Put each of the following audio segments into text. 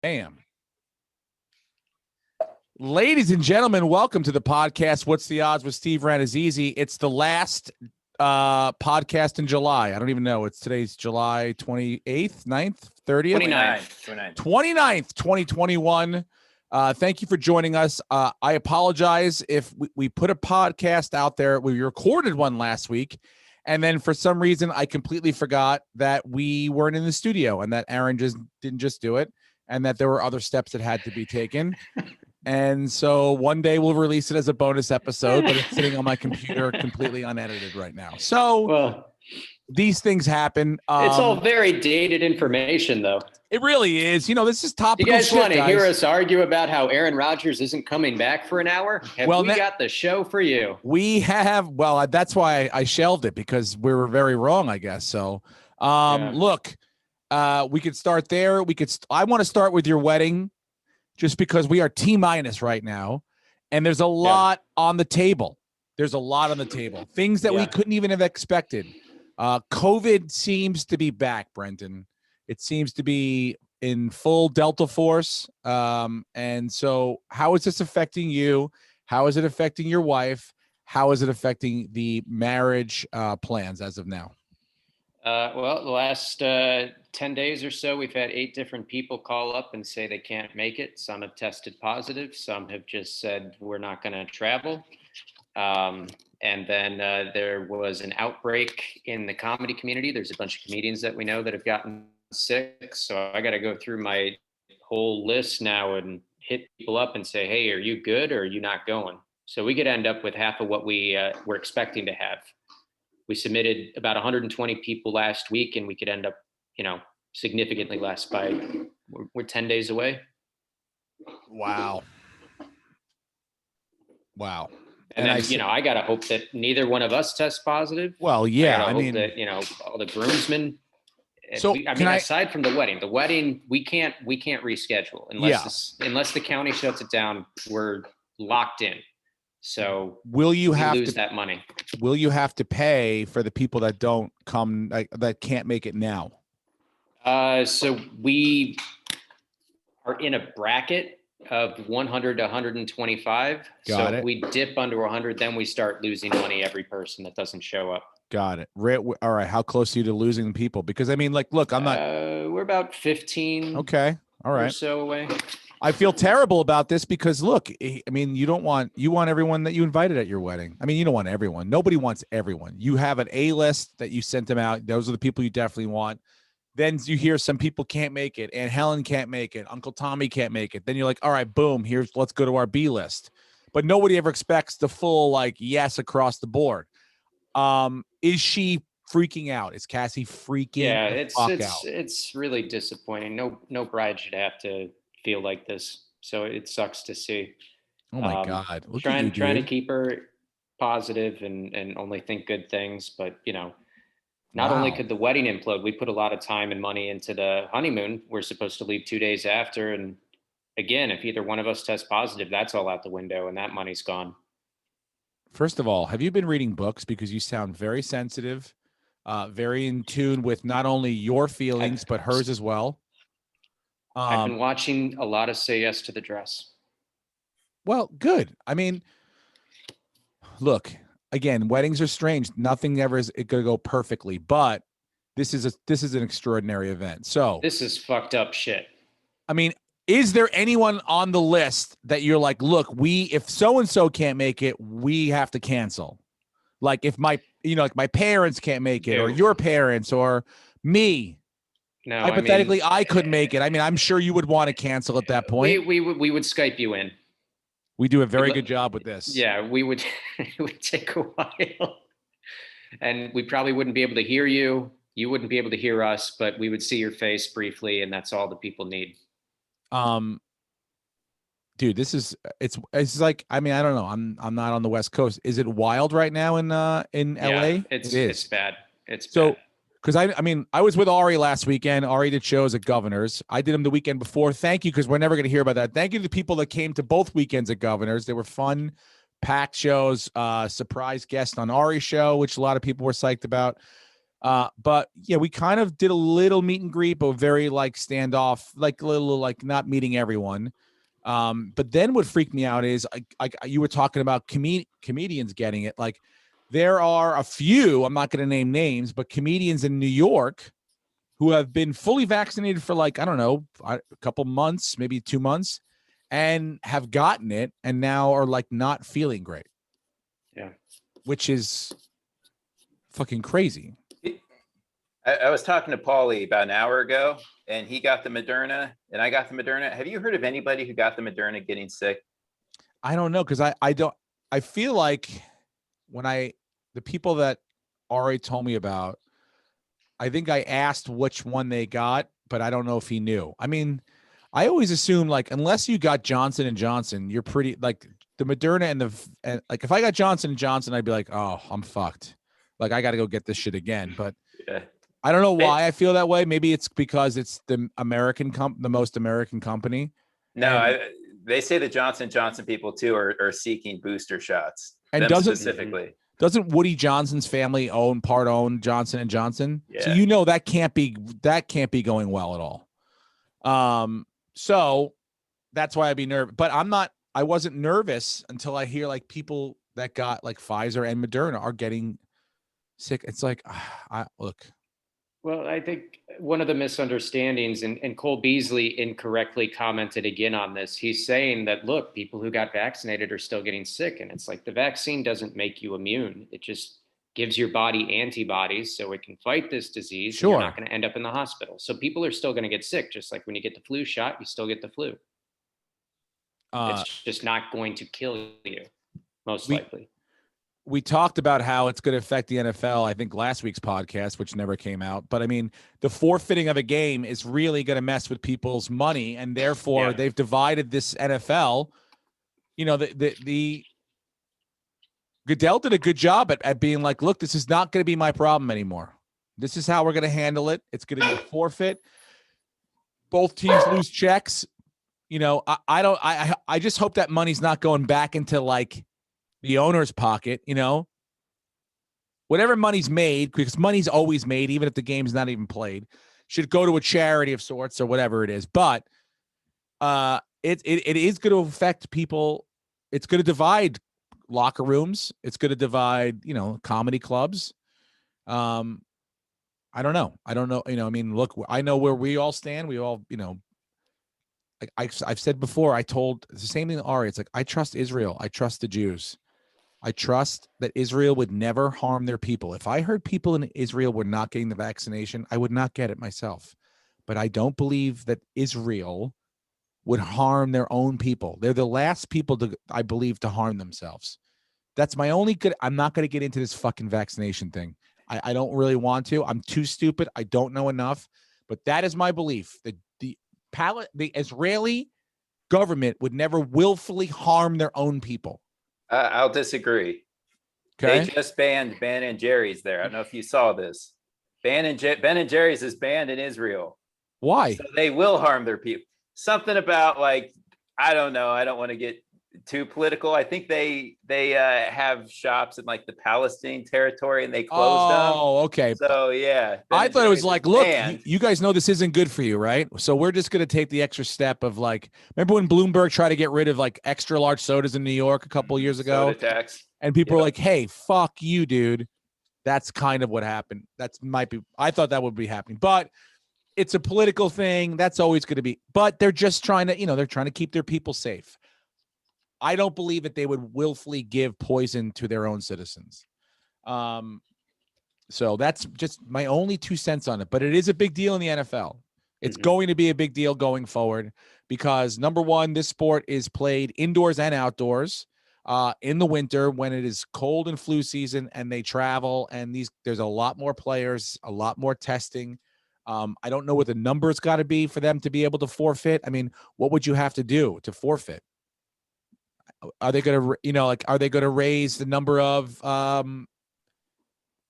Damn. Ladies and gentlemen, welcome to the podcast. What's the odds with Steve Ranazizi? It's the last podcast in July. I don't even know. Today's July 28th, 9th, 30th? 29th, 2021. Thank you for joining us. I apologize if we put a podcast out there. We recorded one last week, and then for some reason, I completely forgot that we weren't in the studio and that Aaron didn't just do it, and that there were other steps that had to be taken. And so one day we'll release it as a bonus episode, but it's sitting on my computer completely unedited right now. So these things happen. It's all very dated information, though. It really is. You know, this is topical. You guys want to hear us argue about how Aaron Rodgers isn't coming back for an hour? We got the show for you. We have. Well, that's why I shelved it, because we were very wrong, I guess. So, look, we could start there. I want to start with your wedding, just because we are T- right now, and there's a lot on the table. There's a lot on the table. Things that we couldn't even have expected. COVID seems to be back, Brendan. It seems to be in full Delta force. And so how is this affecting you? How is it affecting your wife? How is it affecting the marriage plans as of now? Well, the last 10 days or so, we've had 8 different people call up and say they can't make it. Some have tested positive. Some have just said, we're not going to travel. And then there was an outbreak in the comedy community. There's a bunch of comedians that we know that have gotten sick. So I got to go through my whole list now and hit people up and say, hey, are you good or are you not going? So we could end up with half of what we were expecting to have. We submitted about 120 people last week, and we could end up, significantly less by, we're 10 days away. Wow. And then, I got to hope that neither one of us test positive. Well, yeah. I mean, that, all the groomsmen. So aside from the wedding, we can't reschedule unless the county shuts it down. We're locked in. So will you lose that money? Will you have to pay for the people that don't come, that can't make it now? So we are in a bracket of 100 to 125. Got it. If we dip under 100, then we start losing money every person that doesn't show up. Got it. All right. How close are you to losing people? Because look, I'm not. We're about 15. Okay. All right. Or so away. I feel terrible about this because look, I mean, you want everyone that you invited at your wedding. I mean, you don't want everyone. Nobody wants everyone. You have an A list that you sent them out. Those are the people you definitely want. Then you hear some people can't make it. Aunt Helen can't make it. Uncle Tommy can't make it. Then you're like, all right, boom, let's go to our B list. But nobody ever expects the full yes across the board. Is she freaking out? Is Cassie freaking out? It's really disappointing. No bride should have to feel like this. So it sucks to see. Oh my God. Trying to keep her positive and only think good things. But, not only could the wedding implode, we put a lot of time and money into the honeymoon. We're supposed to leave 2 days after. And again, if either one of us tests positive, that's all out the window and that money's gone. First of all, have you been reading books? Because you sound very sensitive, very in tune with not only your feelings, but hers as well. I've been watching a lot of Say Yes to the Dress. Well, good. I mean, look, again, weddings are strange. Nothing ever is going to go perfectly, but this is an extraordinary event. So this is fucked up shit. I mean, is there anyone on the list that you're like, look, if so-and-so can't make it, we have to cancel? Like if my parents can't make it, or your parents, or me. No, hypothetically, I couldn't make it. I mean, I'm sure you would want to cancel at that point. We would Skype you in. We do a very good job with this. Yeah, we would. It would take a while, and we probably wouldn't be able to hear you. You wouldn't be able to hear us, but we would see your face briefly, and that's all the people need. Dude, it's like, I mean, I don't know. I'm not on the West Coast. Is it wild right now in LA? It's bad. It's so bad. Because I was with Ari last weekend. Ari did shows at Governor's. I did them the weekend before. Thank you, because we're never going to hear about that. Thank you to the people that came to both weekends at Governor's. They were fun, packed shows. Surprise guest on Ari's show, which a lot of people were psyched about. But yeah, we kind of did a little meet and greet, but very like standoff, like a little like not meeting everyone. But then what freaked me out is like you were talking about comedians getting it. Like there are a few, I'm not going to name names, but comedians in New York who have been fully vaccinated for like, I don't know, a couple months, maybe 2 months, and have gotten it and now are like not feeling great. Yeah. Which is fucking crazy. I was talking to Paulie about an hour ago, and he got the Moderna, and I got the Moderna. Have you heard of anybody who got the Moderna getting sick? I don't know, because I feel like the people that Ari told me about, I think I asked which one they got, but I don't know if he knew. I mean, I always assume like unless you got Johnson and Johnson, you're pretty like the Moderna and like if I got Johnson and Johnson, I'd be like, oh, I'm fucked. Like I got to go get this shit again. But Yeah. I don't know why I feel that way. Maybe it's because it's the the most American company. No, they say the Johnson Johnson people too are seeking booster shots. And them specifically. Doesn't Woody Johnson's family own Johnson and Johnson? Yeah. So that can't be going well at all. So that's why I'd be nervous. But I wasn't nervous until I hear like people that got like Pfizer and Moderna are getting sick. It's like look. Well, I think one of the misunderstandings, and Cole Beasley incorrectly commented again on this, he's saying that, look, people who got vaccinated are still getting sick. And it's like the vaccine doesn't make you immune. It just gives your body antibodies so it can fight this disease. Sure. And you're not going to end up in the hospital. So people are still going to get sick, just like when you get the flu shot, you still get the flu. It's just not going to kill you, most likely. We talked about how it's going to affect the NFL, I think last week's podcast, which never came out. But I mean, the forfeiting of a game is really going to mess with people's money. And therefore they've divided this NFL. The Goodell did a good job at being like, look, this is not going to be my problem anymore. This is how we're going to handle it. It's going to be a forfeit. Both teams lose checks. I just hope that money's not going back into like the owner's pocket, whatever money's made, because money's always made, even if the game's not even played, should go to a charity of sorts or whatever it is. But it is going to affect people. It's going to divide locker rooms. It's going to divide, comedy clubs. I don't know. Look, I know where we all stand. We all, like I've said before, it's the same thing to Ari. It's like, I trust Israel. I trust the Jews. I trust that Israel would never harm their people. If I heard people in Israel were not getting the vaccination, I would not get it myself. But I don't believe that Israel would harm their own people. They're the last people I believe, to harm themselves. That's my only good. I'm not going to get into this fucking vaccination thing. I don't really want to. I'm too stupid. I don't know enough. But that is my belief. That the Israeli government would never willfully harm their own people. I'll disagree. Okay. They just banned Ben and Jerry's there. I don't know if you saw this. Ben and Jerry's is banned in Israel. Why? So they will harm their people. Something about like, I don't know. I don't want to get too political. I think they have shops in like the Palestine territory and they closed them. Oh, okay. So yeah. I thought it was like, look, you guys know this isn't good for you, right? So we're just going to take the extra step of like, remember when Bloomberg tried to get rid of like extra large sodas in New York a couple of years ago? Soda tax. And people were like, hey, fuck you, dude. That's kind of what happened. I thought that would be happening, but it's a political thing. That's always going to be, but they're just trying to, they're trying to keep their people safe. I don't believe that they would willfully give poison to their own citizens. So that's just my only 2 cents on it, but it is a big deal in the NFL. It's going to be a big deal going forward because number one, this sport is played indoors and outdoors in the winter when it is cold and flu season and they travel and there's a lot more players, a lot more testing. I don't know what the number's got to be for them to be able to forfeit. I mean, what would you have to do to forfeit? Are they going to, are they going to raise the number of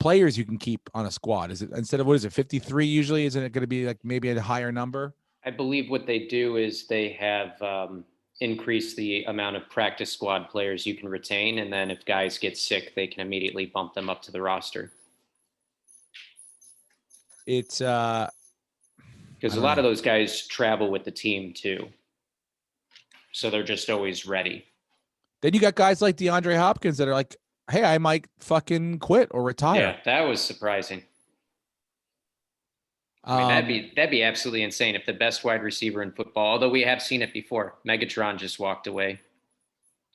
players you can keep on a squad? Is it instead of, 53 usually? Isn't it going to be like maybe a higher number? I believe what they do is they have increased the amount of practice squad players you can retain. And then if guys get sick, they can immediately bump them up to the roster. It's because a lot of those guys travel with the team too. So they're just always ready. Then you got guys like DeAndre Hopkins that are like, hey, I might fucking quit or retire. Yeah, that was surprising. I mean, that'd be absolutely insane if the best wide receiver in football, although we have seen it before, Megatron just walked away.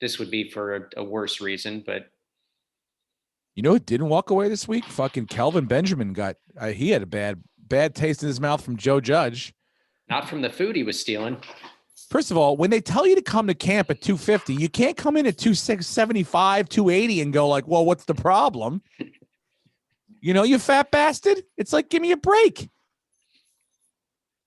This would be for a worse reason, but you know who didn't walk away this week? Fucking Kelvin Benjamin got he had a bad taste in his mouth from Joe Judge. Not from the food he was stealing. First of all, when they tell you to come to camp at 250, you can't come in at 275, 280 and go like, well, what's the problem? You know, you fat bastard. It's like, give me a break.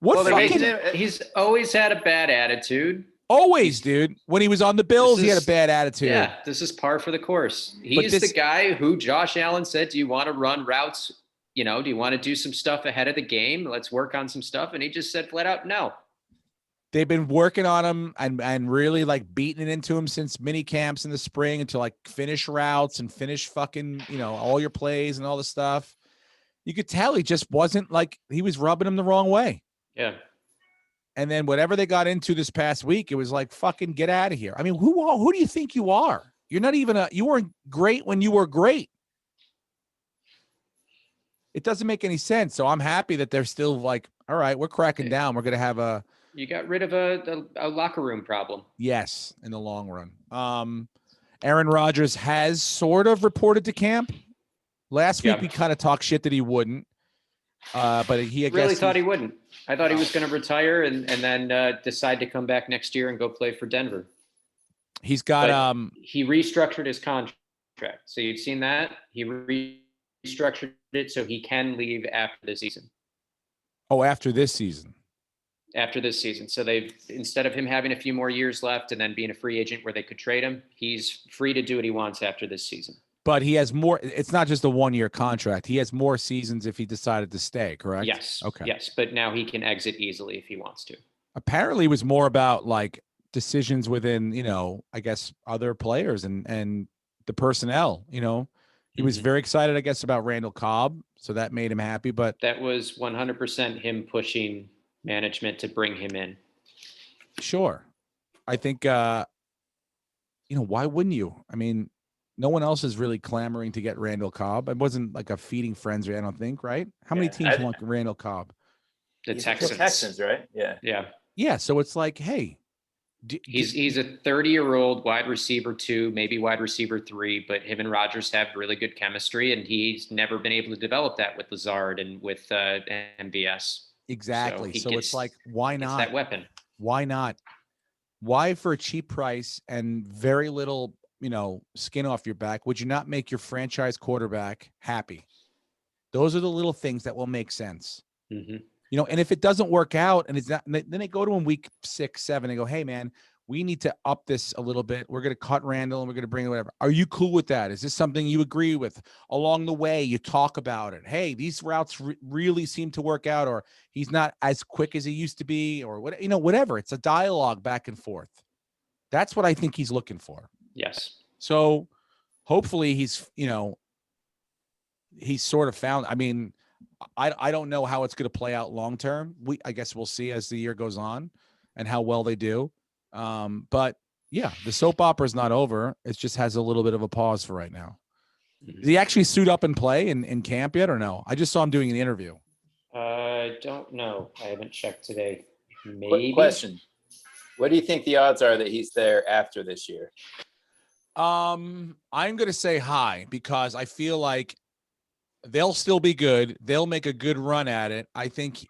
He's always had a bad attitude. Always, dude. When he was on the Bills, he had a bad attitude. Yeah, this is par for the course. He's the guy who Josh Allen said, do you want to run routes? You know, do you want to do some stuff ahead of the game? Let's work on some stuff. And he just said flat out, no. They've been working on him and really like beating it into him since mini camps in the spring to like finish routes and finish fucking, you know, all your plays and all the stuff. You could tell he just wasn't like, he was rubbing him the wrong way. Yeah. And then whatever they got into this past week, it was like, fucking get out of here. I mean, who do you think you are? You're not even you weren't great when you were great. It doesn't make any sense. So I'm happy that they're still like, all right, we're cracking down. We're going to have you got rid of a locker room problem. Yes. In the long run. Aaron Rodgers has sort of reported to camp. Last week, we kind of talked shit that he wouldn't. But he thought he wouldn't. I thought he was going to retire and then decide to come back next year and go play for Denver. He's got he restructured his contract. So you've seen that? He restructured it so he can leave after the season. Oh, after this season. After this season. So they've, instead of him having a few more years left and then being a free agent where they could trade him, he's free to do what he wants after this season. But he has more. It's not just a 1-year contract. He has more seasons if he decided to stay, correct? Yes. Okay. Yes. But now he can exit easily if he wants to. Apparently it was more about like decisions within, you know, I guess other players and the personnel, you know. He was very excited, I guess, about Randall Cobb. So that made him happy. But that was 100% him pushing management to bring him in. Sure. I think, you know, why wouldn't you? I mean, no one else is really clamoring to get Randall Cobb. It wasn't like a feeding frenzy, I don't think, right? How many teams want Randall Cobb? The Texans. The Texans, right? Yeah. Yeah. Yeah. So it's like, hey. He's a 30-year-old wide receiver 2, maybe wide receiver 3, but him and Rodgers have really good chemistry, and he's never been able to develop that with Lazard and with MVS. Exactly. So it's like, why not? That weapon. Why not? Why for a cheap price and very little, you know, skin off your back, would you not make your franchise quarterback happy? Those are the little things that will make sense. Mm-hmm. You know, and if it doesn't work out and it's not, then they go to him week 6, 7 and go, hey man, we need to up this a little bit. We're going to cut Randall and we're going to bring in whatever. Are you cool with that? Is this something you agree with? Along the way, you talk about it. Hey, these routes really seem to work out, or he's not as quick as he used to be, or what, you know, whatever. It's a dialogue back and forth. That's what I think he's looking for. Yes. So hopefully he's, you know, he's sort of found, I mean, I don't know how it's going to play out long term. I guess we'll see as the year goes on and how well they do. But yeah, the soap opera is not over. It just has a little bit of a pause for right now. Did he actually suit up and play in camp yet or no? I just saw him doing an interview. I don't know. I haven't checked today. Maybe. Quick question. What do you think the odds are that he's there after this year? I'm going to say high because I feel like they'll still be good. They'll make a good run at it. I think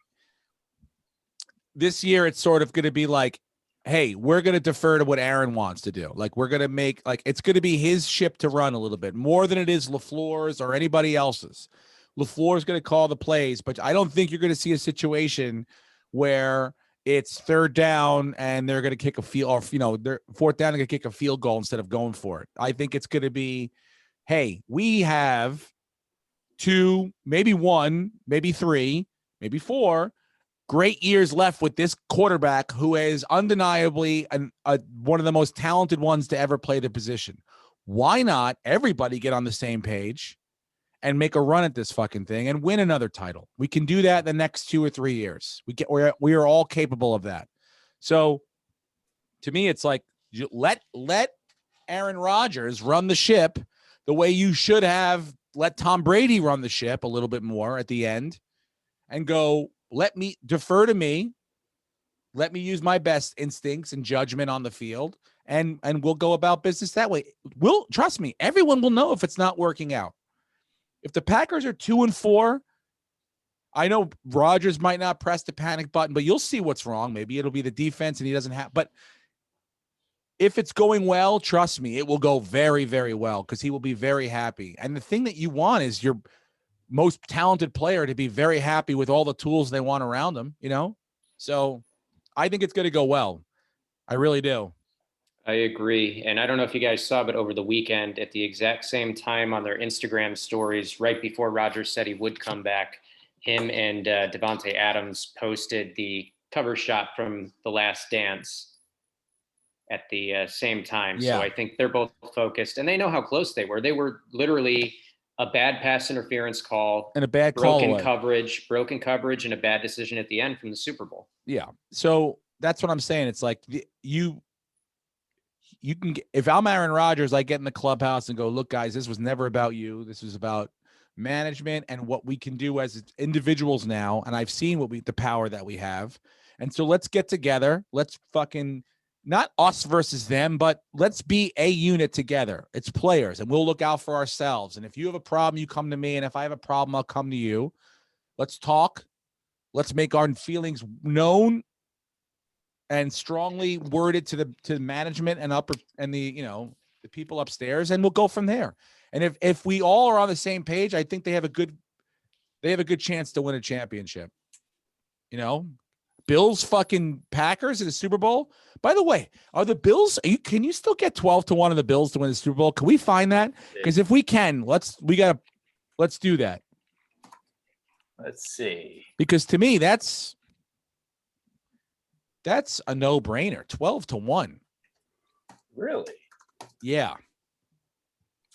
this year it's sort of going to be like, hey, we're going to defer to what Aaron wants to do. Like we're going to make, like, it's going to be his ship to run a little bit more than it is LaFleur's or anybody else's. LaFleur's going to call the plays, but I don't think you're going to see a situation where it's 3rd down and they're going to kick a field, or, you know, they're 4th down and going to kick a field goal instead of going for it. I think it's going to be, hey, we have 2, maybe 1, maybe 3, maybe 4 great years left with this quarterback who is undeniably one of the most talented ones to ever play the position. Why not everybody get on the same page and make a run at this fucking thing and win another title. We can do that in the next 2 or 3 years. We are all capable of that. So to me, it's like, let Aaron Rodgers run the ship the way you should have let Tom Brady run the ship a little bit more at the end, and go, let me defer to me. Let me use my best instincts and judgment on the field, and we'll go about business that way. Trust me, everyone will know if it's not working out. If the Packers are 2-4, I know Rodgers might not press the panic button, but you'll see what's wrong. Maybe it'll be the defense and he doesn't have, but if it's going well, trust me, it will go very, very well, because he will be very happy. And the thing that you want is your most talented player to be very happy with all the tools they want around them, So I think it's going to go well. I really do. I agree. And I don't know if you guys saw, but over the weekend at the exact same time on their Instagram stories, right before Rodgers said he would come back, him and Devontae Adams posted the cover shot from The Last Dance at the same time. Yeah. So I think they're both focused, and they know how close they were. They were literally a bad pass interference call and a bad call broken away. coverage, and a bad decision at the end from the Super Bowl. Yeah. So that's what I'm saying. It's like you can get, if I'm Aaron Rodgers, I get in the clubhouse and go, look, guys, this was never about you. This was about management and what we can do as individuals now. And I've seen the power that we have. And so let's get together. Let's fucking, not us versus them, but let's be a unit together. It's players, and we'll look out for ourselves. And if you have a problem, you come to me. And if I have a problem, I'll come to you. Let's talk. Let's make our feelings known and strongly worded to the management and the people upstairs, and we'll go from there. And if we all are on the same page, I think they have a good chance to win a championship. Bills fucking Packers in the Super Bowl. By the way, are the Bills, can you still get 12-1 of the Bills to win the Super Bowl? Can we find that? Because if we can, let's do that. Let's see. Because to me, that's a no-brainer. 12-1. Really? Yeah.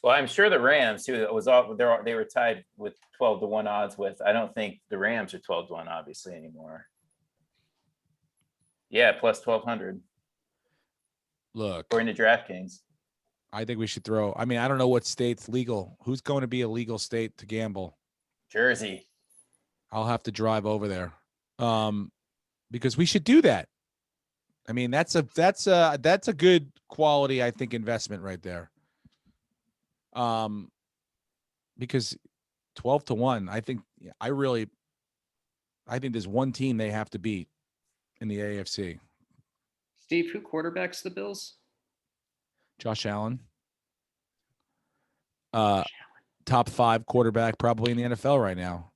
Well, I'm sure the Rams, who was all they were tied with 12-1 odds with. I don't think the Rams are 12-1 obviously anymore. Yeah, plus 1,200. Look, according to DraftKings. I think we should throw. I mean, I don't know what state's legal. Who's going to be a legal state to gamble? Jersey. I'll have to drive over there, because we should do that. I mean, that's a good quality, I think, investment right there. Because 12-1, I think there's one team they have to beat in the AFC. Steve, who quarterbacks the Bills? Josh Allen. Top 5 quarterback probably in the NFL right now.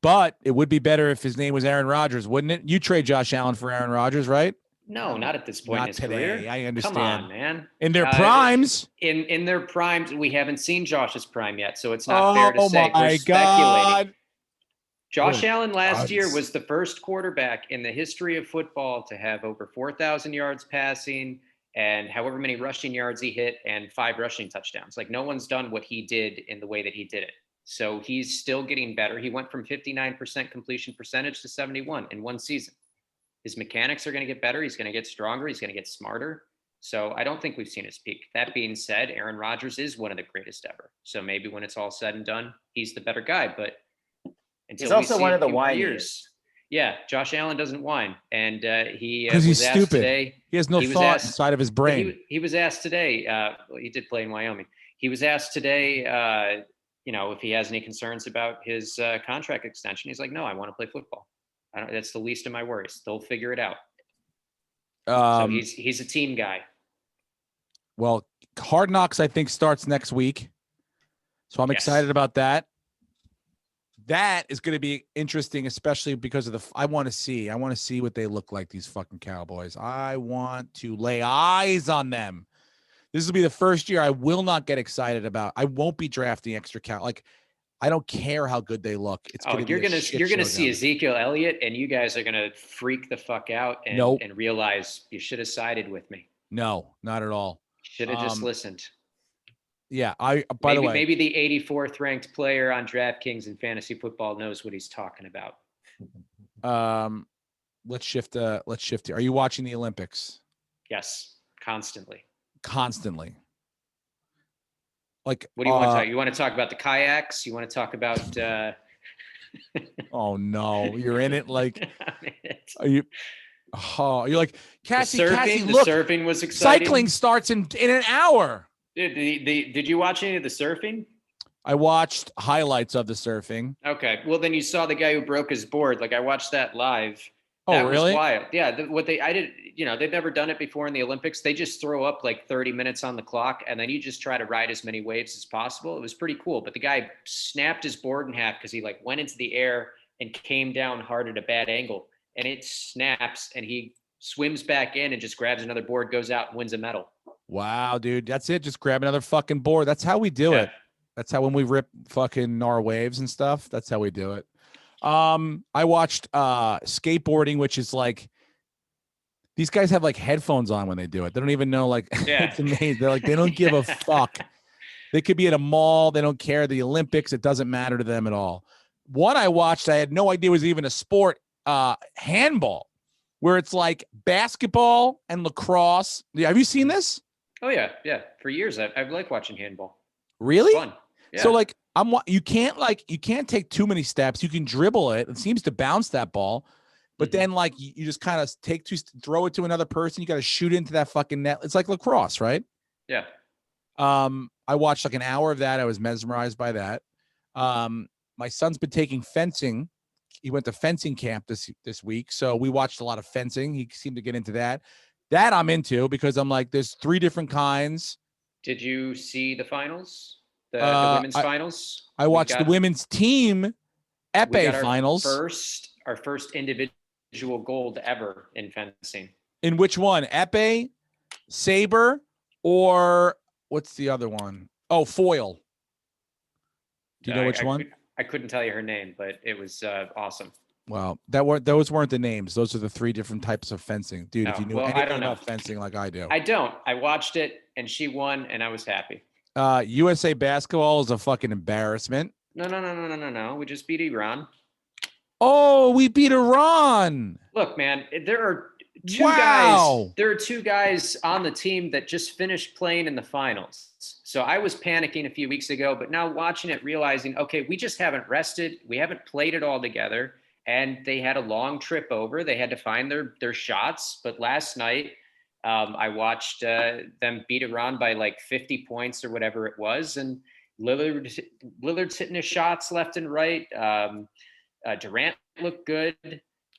But it would be better if his name was Aaron Rodgers, wouldn't it? You trade Josh Allen for Aaron Rodgers, right? No, not at this point in his today. career. I understand. Come on, man. In their primes. In their primes, we haven't seen Josh's prime yet, so it's not fair to say. Oh my God. Josh Allen last year was the first quarterback in the history of football to have over 4,000 yards passing and however many rushing yards he hit and 5 rushing touchdowns. Like, no one's done what he did in the way that he did it. So he's still getting better. He went from 59% completion percentage to 71 in one season. His mechanics are going to get better. He's going to get stronger. He's going to get smarter. So I don't think we've seen his peak. That being said, Aaron Rodgers is one of the greatest ever. So maybe when it's all said and done, he's the better guy. But he's also one of the whiniers. Yeah, Josh Allen doesn't whine, and he because he's stupid. Today, he has no thought inside of his brain. He was asked today. Well, he did play in Wyoming. He was asked today, if he has any concerns about his contract extension. He's like, no, I want to play football. That's the least of my worries. They'll figure it out. So he's a team guy. Well, Hard Knocks, I think, starts next week. So I'm excited about that. That is going to be interesting, especially because of I want to see what they look like, these fucking Cowboys. I want to lay eyes on them. This will be the first year I will not get excited about. I won't be drafting extra I don't care how good they look. It's you're gonna see Ezekiel Elliott, and you guys are gonna freak the fuck out and realize you should have sided with me. No, not at all. Should have just listened. Yeah. By the way, maybe the 84th ranked player on DraftKings in fantasy football knows what he's talking about. let's shift. Are you watching the Olympics? Yes, constantly. Constantly. Like, what do you want to talk? You want to talk about the kayaks? You want to talk about? Oh no, you're in it. Like, are you? Oh, you're like Cassie. Cassie, look, the surfing was exciting. Cycling starts in an hour. Did you watch any of the surfing? I watched highlights of the surfing. Okay, well then you saw the guy who broke his board. Like I watched that live. Oh, that really? was wild. Yeah, they've never done it before in the Olympics. They just throw up like 30 minutes on the clock, and then you just try to ride as many waves as possible. It was pretty cool. But the guy snapped his board in half because he like went into the air and came down hard at a bad angle, and it snaps, and he swims back in and just grabs another board, goes out, and wins a medal. Wow, dude, that's it. Just grab another fucking board. That's how we do it. That's how when we rip fucking our waves and stuff. That's how we do it. I watched skateboarding, which is like these guys have like headphones on when they do it. They don't even know, like, it's amazing. They're like, they don't give a fuck. They could be at a mall. They don't care. The Olympics, it doesn't matter to them at all. One I watched, I had no idea was even a sport, handball, where it's like basketball and lacrosse. Have you seen this? Oh yeah. Yeah. For years, I've liked watching handball. Really? It's fun. Yeah. So like you can't take too many steps. You can dribble it. It seems to bounce that ball, but then like you just kind of throw it to another person. You got to shoot into that fucking net. It's like lacrosse, right? Yeah. I watched like an hour of that. I was mesmerized by that. My son's been taking fencing. He went to fencing camp this week, so we watched a lot of fencing. He seemed to get into that. That I'm into because I'm like, there's 3 different kinds. Did you see the finals? The women's finals? I watched the women's team épée finals. Our first individual gold ever in fencing. In which one? Épée, saber, or what's the other one? Oh, foil. Do you know which one? I couldn't tell you her name, but it was awesome. Wow, those weren't the names. Those are the 3 different types of fencing, dude. If you knew anything about fencing like I do, I don't. I watched it and she won, and I was happy. USA basketball is a fucking embarrassment. No. We just beat Iran. Oh, we beat Iran. Look, man, there are 2 guys. There are 2 guys on the team that just finished playing in the finals. So I was panicking a few weeks ago, but now watching it, realizing, okay, we just haven't rested. We haven't played it all together. And they had a long trip over. They had to find their shots. But last night, I watched them beat Iran by like 50 points or whatever it was. And Lillard's hitting his shots left and right. Durant looked good.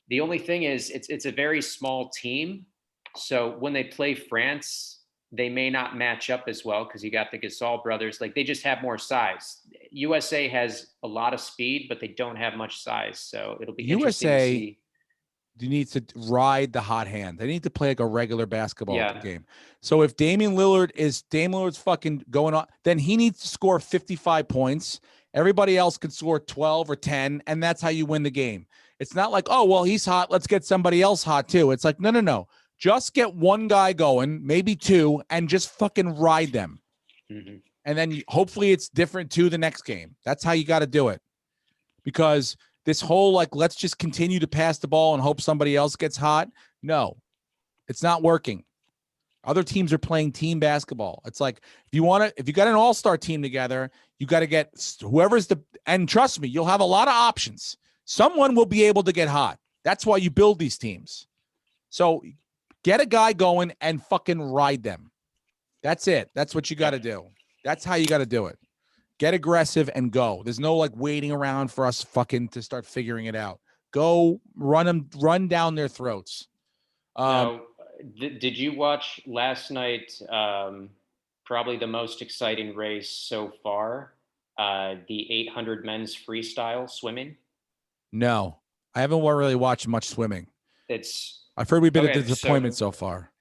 The only thing is it's a very small team. So when they play France, they may not match up as well because you got the Gasol brothers. Like they just have more size. USA has a lot of speed, but they don't have much size. So it'll be interesting to see. You need to ride the hot hand. They need to play like a regular basketball game. So if Damian Lillard's fucking going on, then he needs to score 55 points. Everybody else can score 12 or 10, and that's how you win the game. It's not like, oh, well, he's hot. Let's get somebody else hot too. It's like, no. Just get one guy going, maybe 2, and just fucking ride them. Mm-hmm. And then hopefully it's different too the next game. That's how you got to do it. Because this whole, like, let's just continue to pass the ball and hope somebody else gets hot. No, it's not working. Other teams are playing team basketball. It's like, if you got an all-star team together, you got to get and trust me, you'll have a lot of options. Someone will be able to get hot. That's why you build these teams. So get a guy going and fucking ride them. That's it. That's what you got to do. That's how you got to do it. Get aggressive and go. There's no like waiting around for us fucking to start figuring it out. Go run down their throats. Now, did you watch last night? Probably the most exciting race so far, the 800 men's freestyle swimming. No, I haven't really watched much swimming. I've heard we've been a disappointment so far.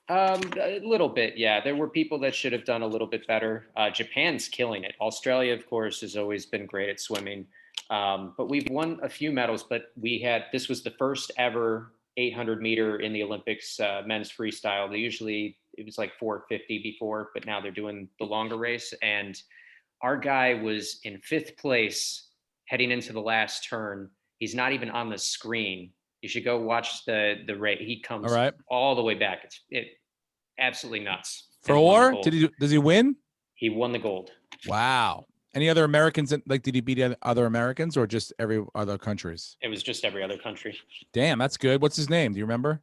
A little bit, yeah. There were people that should have done a little bit better. Japan's killing it. Australia, of course, has always been great at swimming. But we've won a few medals. But this was the first ever 800 meter in the Olympics men's freestyle. They usually it was like 450 before, but now they're doing the longer race. And our guy was in 5th place heading into the last turn. He's not even on the screen. You should go watch the race. He comes All right. all the way back. It's absolutely nuts. For And won the war? gold. Does he win? He won the gold. Wow. Any other Americans? Like, did he beat other Americans or just every other countries? It was just every other country. Damn, that's good. What's his name? Do you remember?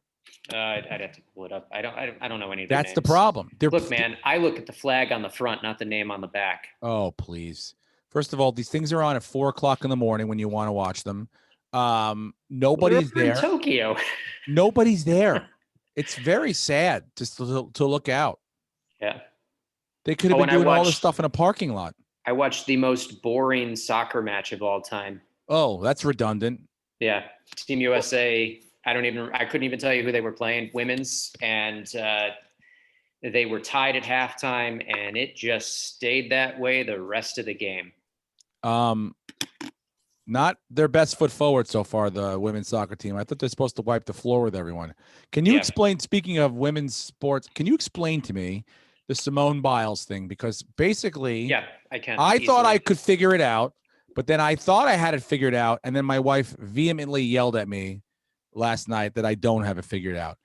I'd have to pull it up. I don't know any of their That's the names. problem. Look, man, I look at the flag on the front, not the name on the back. Oh, please. First of all, these things are on at 4:00 in the morning when you want to watch them. Nobody's We're in there. Tokyo. Nobody's there. It's very sad just to look out. Yeah. They could have been and doing all this stuff in a parking lot. I watched the most boring soccer match of all time. Oh, that's redundant. Yeah. Team USA. I couldn't even tell you who they were playing, women's, and they were tied at halftime, and it just stayed that way the rest of the game. Not their best foot forward so far, the women's soccer team. I thought they're supposed to wipe the floor with everyone. Can you explain, speaking of women's sports, can you explain to me the Simone Biles thing? Because basically, yeah, I can. I thought I could figure it out, but then I thought I had it figured out, and then my wife vehemently yelled at me last night that I don't have it figured out.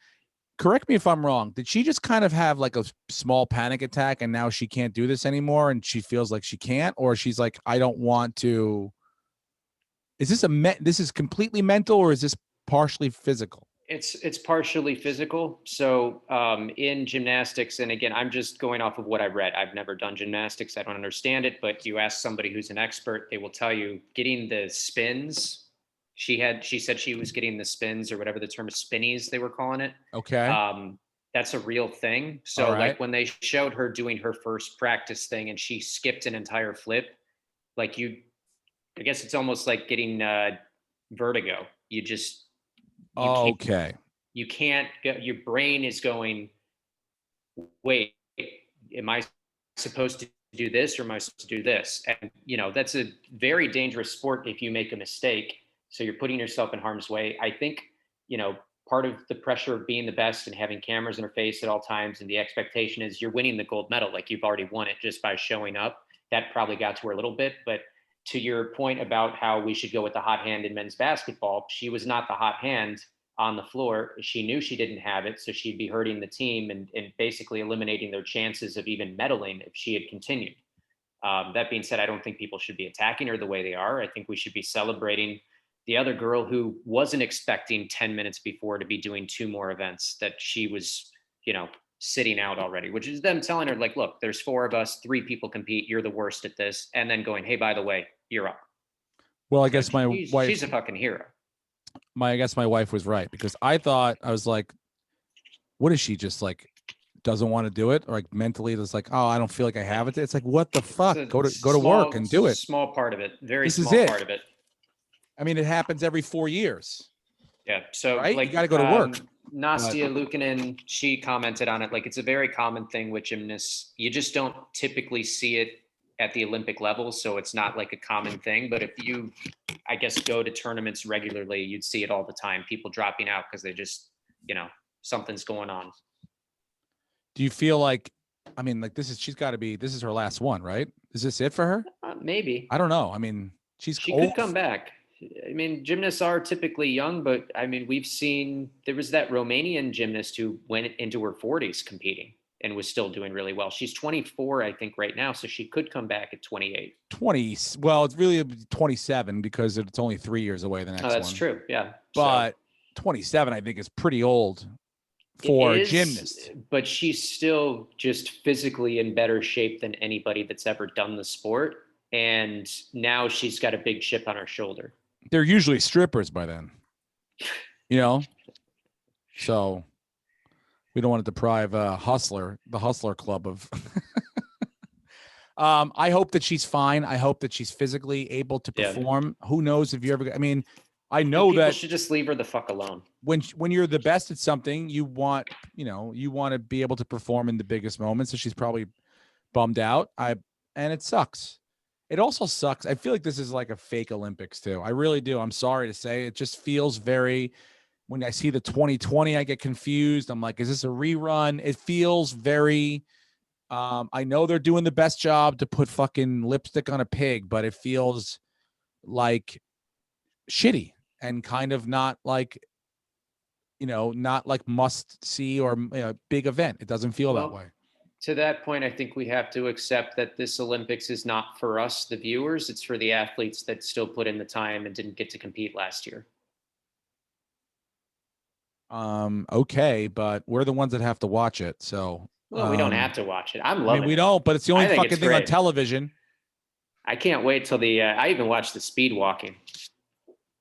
Correct me if I'm wrong. Did she just kind of have like a small panic attack and now she can't do this anymore and she feels like she can't? Or she's like, I don't want to. Is this this is completely mental or is this partially physical? It's partially physical. So in gymnastics, and again, I'm just going off of what I've read. I've never done gymnastics. I don't understand it, but you ask somebody who's an expert, they will tell you getting the spins. She said she was getting the spins or whatever the term is, spinnies they were calling it. Okay. That's a real thing. So like when they showed her doing her first practice thing and she skipped an entire flip, like I guess it's almost like getting vertigo. You can't get, your brain is going, wait, am I supposed to do this or am I supposed to do this? And, that's a very dangerous sport if you make a mistake. So you're putting yourself in harm's way. I think, part of the pressure of being the best and having cameras in her face at all times and the expectation is you're winning the gold medal. Like you've already won it just by showing up. That probably got to her a little bit. But to your point about how we should go with the hot hand in men's basketball, she was not the hot hand on the floor. She knew she didn't have it, so she'd be hurting the team and basically eliminating their chances of even medaling if she had continued. That being said, I don't think people should be attacking her the way they are. I think we should be celebrating the other girl who wasn't expecting 10 minutes before to be doing 2 more events, that she was, sitting out already, which is them telling her, like, look, there's 4 of us, 3 people compete, you're the worst at this, and then going, hey, by the way, you're up. Well, I guess she's a fucking hero. I guess my wife was right, because I was like, what is she, just like doesn't want to do it, or like mentally it's like, oh, I don't feel like I have it. It's like, what the fuck? Go to work and do it. Small part of it. Very small part of it. I mean, it happens every 4 years. Yeah. So right? like You got to go to work. Nastia Luukkonen, she commented on it. Like, it's a very common thing with gymnasts. You just don't typically see it at the Olympic level. So it's not like a common thing, but if you, I guess, go to tournaments regularly, you'd see it all the time. People dropping out because they just, something's going on. Do you feel like, I mean, like this is her last one, right? Is this it for her? Maybe. I don't know. I mean, she could come back. I mean, gymnasts are typically young, but I mean, we've seen, there was that Romanian gymnast who went into her 40s competing and was still doing really well. She's 24, I think, right now. So she could come back at 28. Well, it's really 27 because it's only 3 years away the next one. Oh, that's true. Yeah. But 27, I think, is pretty old for a gymnast. But she's still just physically in better shape than anybody that's ever done the sport. And now she's got a big chip on her shoulder. They're usually strippers by then, so we don't want to deprive the Hustler Club of. I hope that she's fine. I hope that she's physically able to perform. Yeah. Who knows if you ever, I mean, I know that should just leave her the fuck alone. When you're the best at something, you want to be able to perform in the biggest moments. So she's probably bummed out. And it sucks. It also sucks. I feel like this is like a fake Olympics too. I really do. I'm sorry to say. It just feels very When I see the 2020, I get confused. I'm like, is this a rerun? It feels very, I know they're doing the best job to put fucking lipstick on a pig, but it feels like shitty and kind of not like, not like must see or big event. It doesn't feel that way. To that point, I think we have to accept that this Olympics is not for us, the viewers. It's for the athletes that still put in the time and didn't get to compete last year. Okay, but we're the ones that have to watch it. So, well, we don't have to watch it. I'm loving it. I mean, we don't, but it's the only fucking thing on great. television. I can't wait till I even watched the speed walking.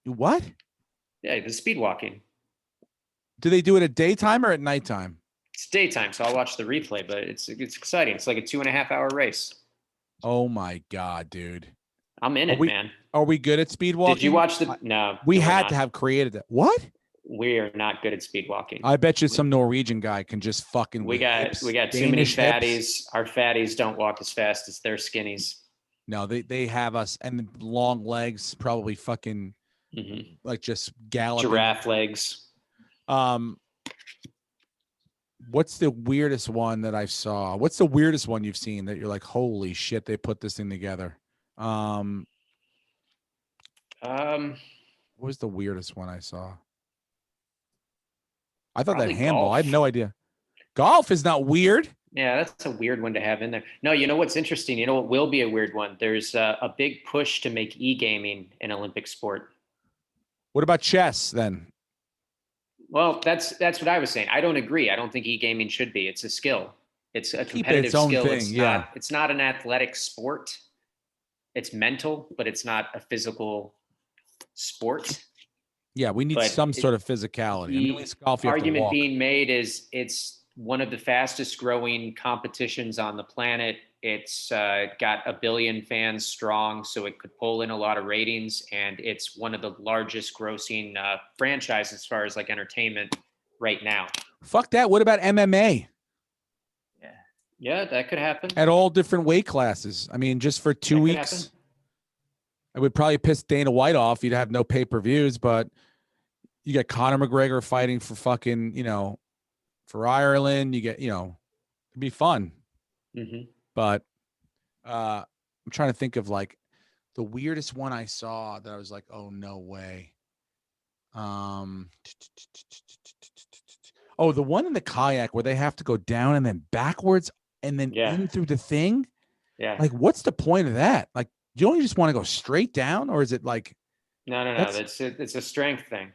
What? Yeah, the speed walking. Do they do it at daytime or at nighttime? It's daytime, so I'll watch the replay, but it's exciting. It's like a 2.5 hour race. Oh my God, dude. I'm in it, man. Are we good at speed walking? Did you watch no. We had to have created that. What? We are not good at speed walking. I bet you some Norwegian guy can just fucking. We got too many fatties. Our fatties don't walk as fast as their skinnies. No, they have us and long legs, probably fucking like just galloping. Giraffe legs. What's the weirdest one that I saw? What's the weirdest one you've seen that you're like, holy shit, they put this thing together? What was the weirdest one I saw? I thought that handball. Golf. I had no idea. Golf is not weird. Yeah, that's a weird one to have in there. No, you know what's interesting? You know what will be a weird one? There's a big push to make e-gaming an Olympic sport. What about chess then? Well, that's what I was saying. I don't agree. I don't think e-gaming should be. It's a skill. It's a competitive skill. Thing, it's not an athletic sport. It's mental, but it's not a physical sport. Yeah, we need some sort of physicality. I mean, golf, the argument being made is it's one of the fastest growing competitions on the planet. It's got 1 billion fans strong, so it could pull in a lot of ratings, and it's one of the largest grossing franchises as far as like entertainment right now. Fuck that. What about MMA? Yeah, that could happen. At all different weight classes. I mean, just for 2 weeks. It would probably piss Dana White off. You'd have no pay-per-views, but you got Conor McGregor fighting for fucking, for Ireland. You get, it'd be fun. But I'm trying to think of like the weirdest one I saw that I was like, oh, no way. Oh, the one in the kayak where they have to go down and then backwards and then in through the thing. Yeah. Like, what's the point of that? Like, do you only just want to go straight down, or is it like? No. It's a strength thing.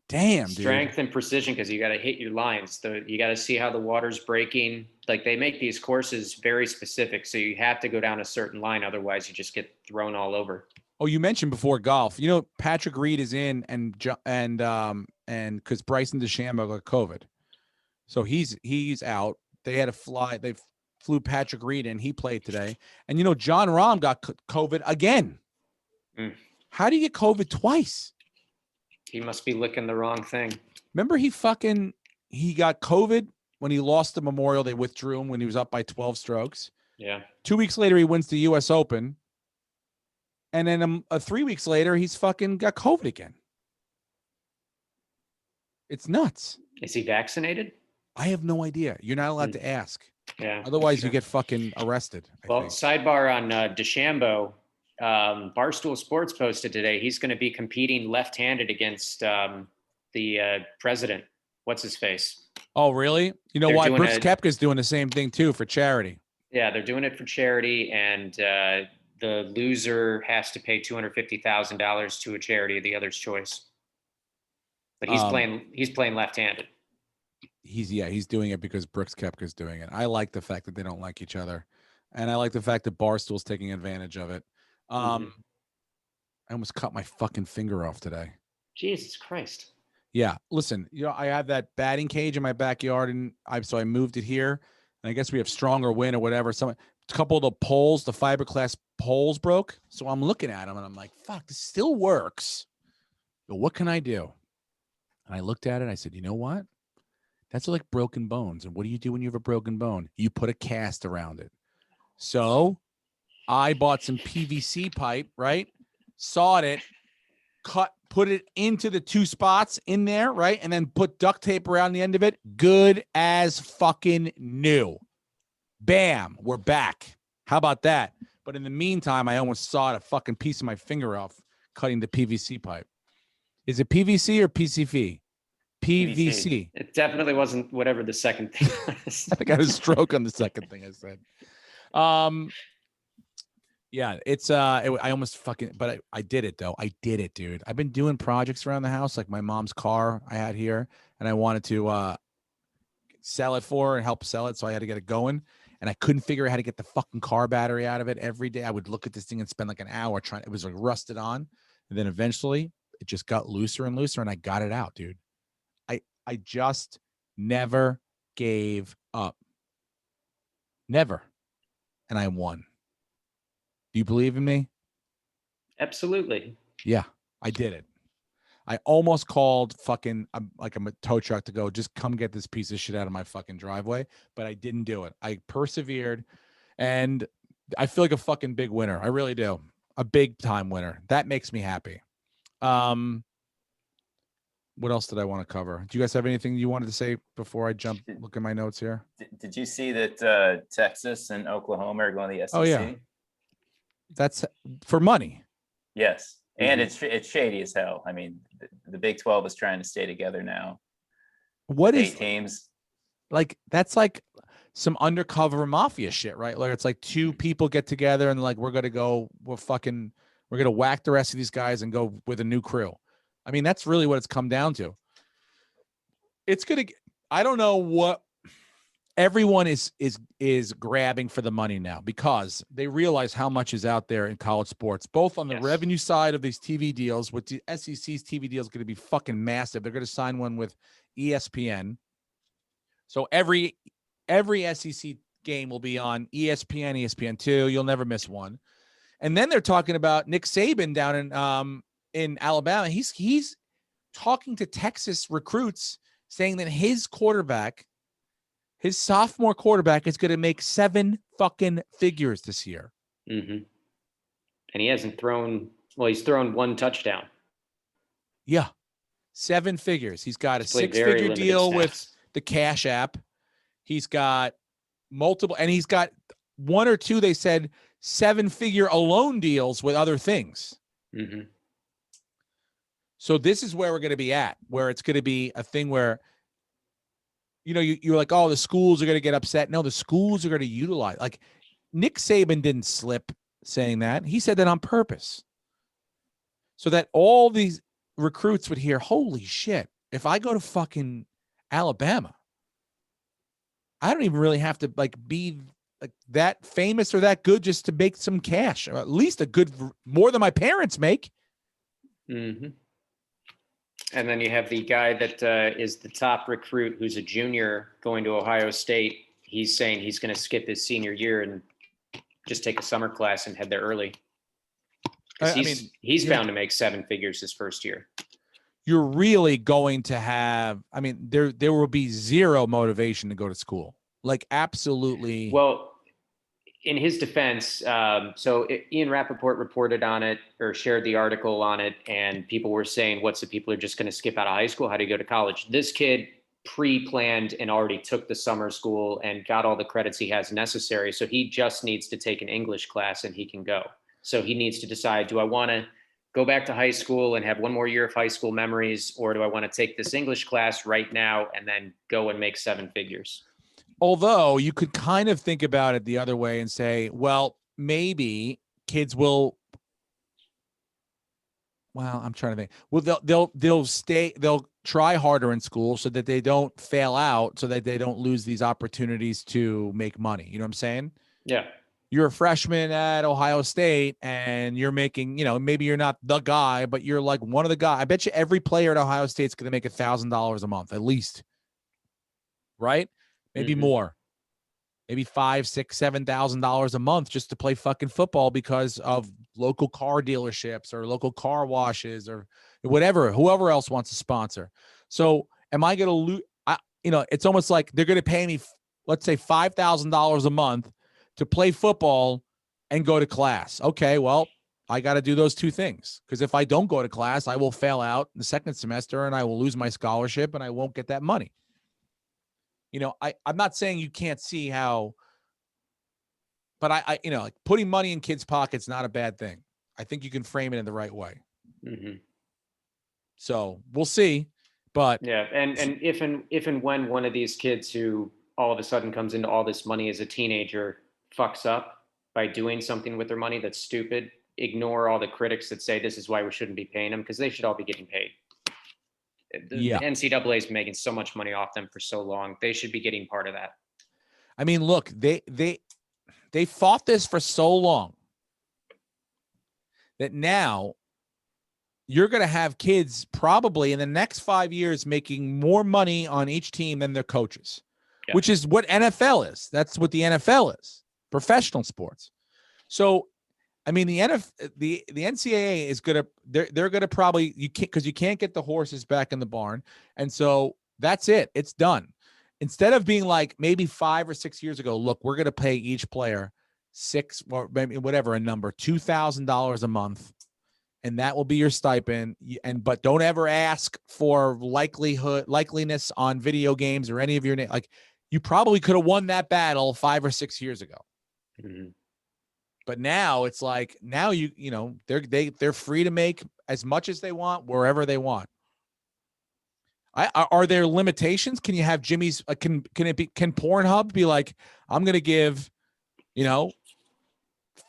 Damn, strength dude. And precision, because you got to hit your lines. You got to see how the water's breaking. Like, they make these courses very specific, so you have to go down a certain line, otherwise you just get thrown all over. Oh, you mentioned before golf. Patrick Reed is in, and because Bryson DeChambeau got COVID, so he's out. They had to fly. They flew Patrick Reed in. He played today, and John Rahm got COVID again. How do you get COVID twice? He must be licking the wrong thing. Remember, he got COVID when he lost the Memorial. They withdrew him when he was up by 12 strokes. Yeah. 2 weeks later, he wins the U.S. Open. And then 3 weeks later, he's fucking got COVID again. It's nuts. Is he vaccinated? I have no idea. You're not allowed to ask. Yeah. Otherwise, you get fucking arrested. I think. Sidebar on DeChambeau. Barstool Sports posted today he's going to be competing left-handed against the president. What's his face? Oh, really? You know why? Brooks Koepka's doing the same thing too for charity. Yeah, they're doing it for charity, and the loser has to pay $250,000 to a charity of the other's choice. But he's playing left-handed. He's doing it because Brooks Koepka's doing it. I like the fact that they don't like each other, and I like the fact that Barstool's taking advantage of it. I almost cut my fucking finger off today. Jesus Christ. Yeah. Listen, I have that batting cage in my backyard, and so I moved it here, and I guess we have stronger wind or whatever. A couple of the poles, the fiberglass poles broke. So I'm looking at them and I'm like, fuck, this still works. But what can I do? And I looked at it and I said, you know what? That's like broken bones. And what do you do when you have a broken bone? You put a cast around it. So I bought some PVC pipe, right? Sawed it, put it into the 2 spots in there, right? And then put duct tape around the end of it. Good as fucking new. Bam, we're back. How about that? But in the meantime, I almost sawed a fucking piece of my finger off cutting the PVC pipe. Is it PVC or PCV? PVC. It definitely wasn't whatever the second thing was. I think I had a stroke on the second thing I said. Yeah, it's I almost fucking, but I did it though. I did it, dude. I've been doing projects around the house, like my mom's car I had here, and I wanted to sell it for her and help sell it, so I had to get it going. And I couldn't figure out how to get the fucking car battery out of it. Every day I would look at this thing and spend like an hour trying. It was like rusted on, and then eventually it just got looser and looser, and I got it out, dude. I just never gave up. Never. And I won. Do you believe in me? Absolutely. Yeah, I did it. I almost called fucking like a tow truck to go, just come get this piece of shit out of my fucking driveway, but I didn't do it. I persevered, and I feel like a fucking big winner. I really do. A big time winner. That makes me happy. What else did I want to cover? Do you guys have anything you wanted to say before I look at my notes here? Did you see that Texas and Oklahoma are going to the SEC? Oh, yeah. That's for money. Yes. And it's shady as hell. I mean, the Big 12 is trying to stay together now. What 8 is teams? Like, that's like some undercover mafia shit, right? Like, it's like 2 people get together and like, we're going to whack the rest of these guys and go with a new crew. I mean, that's really what it's come down to. I don't know what everyone is grabbing for the money now, because they realize how much is out there in college sports, both on the revenue side of these TV deals. With the SEC's TV deal is going to be fucking massive. They're going to sign one with ESPN. So every SEC game will be on ESPN, ESPN2. You'll never miss one. And then they're talking about Nick Saban down in Alabama. He's talking to Texas recruits, saying that his sophomore quarterback is going to make 7 fucking figures this year. Mm-hmm. And he hasn't thrown, he's thrown 1 touchdown. Yeah. 7 figures. He's got a 6-figure deal with the Cash App. He's got multiple, and he's got 1 or 2, they said, 7-figure alone deals with other things. Mm-hmm. So this is where we're going to be at, where it's going to be a thing where, you're like, oh, the schools are going to get upset. No, the schools are going to utilize. Like, Nick Saban didn't slip saying that. He said that on purpose, so that all these recruits would hear, holy shit, if I go to fucking Alabama, I don't even really have to like be like that famous or that good just to make some cash, or at least more than my parents make. Mm-hmm. And then you have the guy that is the top recruit, who's a junior going to Ohio State. He's saying he's going to skip his senior year and just take a summer class and head there early. He's bound to make 7 figures his first year. You're really going to have, there will be zero motivation to go to school. Like, absolutely. Well, in his defense, so Ian Rappaport reported on it, or shared the article on it, and people were saying, what's the people are just going to skip out of high school? How do you go to college? This kid pre-planned and already took the summer school and got all the credits he has necessary. So he just needs to take an English class and he can go. So he needs to decide, do I want to go back to high school and have 1 more year of high school memories, or do I want to take this English class right now and then go and make 7 figures? Although you could kind of think about it the other way and say, well, maybe kids will. Well, I'm trying to think. Well, they'll try harder in school so that they don't fail out, so that they don't lose these opportunities to make money. You know what I'm saying? Yeah. You're a freshman at Ohio State and you're making, maybe you're not the guy, but you're like one of the guys. I bet you every player at Ohio State's going to make $1,000 a month, at least. Right? Maybe more, maybe $5,000, $6,000, $7,000 a month just to play fucking football because of local car dealerships or local car washes or whatever, whoever else wants to sponsor. So am I going to lose? It's almost like they're going to pay me, let's say $5,000 a month to play football and go to class. Okay, well, I got to do those two things, because if I don't go to class, I will fail out the second semester and I will lose my scholarship and I won't get that money. I'm not saying you can't see how, but I like putting money in kids' pockets, not a bad thing. I think you can frame it in the right way. Mm-hmm. So we'll see, but yeah. And if and when one of these kids who all of a sudden comes into all this money as a teenager fucks up by doing something with their money that's stupid, ignore all the critics that say this is why we shouldn't be paying them, because they should all be getting paid. The NCAA is making so much money off them for so long. They should be getting part of that. I mean, look, they fought this for so long that now you're going to have kids probably in the next 5 years making more money on each team than their coaches, which is what NFL is. That's what the NFL is, professional sports. So, I mean, the NCAA is going to, they're going to probably, because you can't get the horses back in the barn. And so that's it. It's done. Instead of being like maybe 5 or 6 years ago, look, we're going to pay each player or maybe whatever a number, $2,000 a month. And that will be your stipend. But don't ever ask for likeliness on video games or any of your name. Like, you probably could have won that battle 5 or 6 years ago. Mm-hmm. But now it's like, now they're free to make as much as they want wherever they want. Are there limitations? Can you have Jimmy's? Can Pornhub be like, I'm going to give,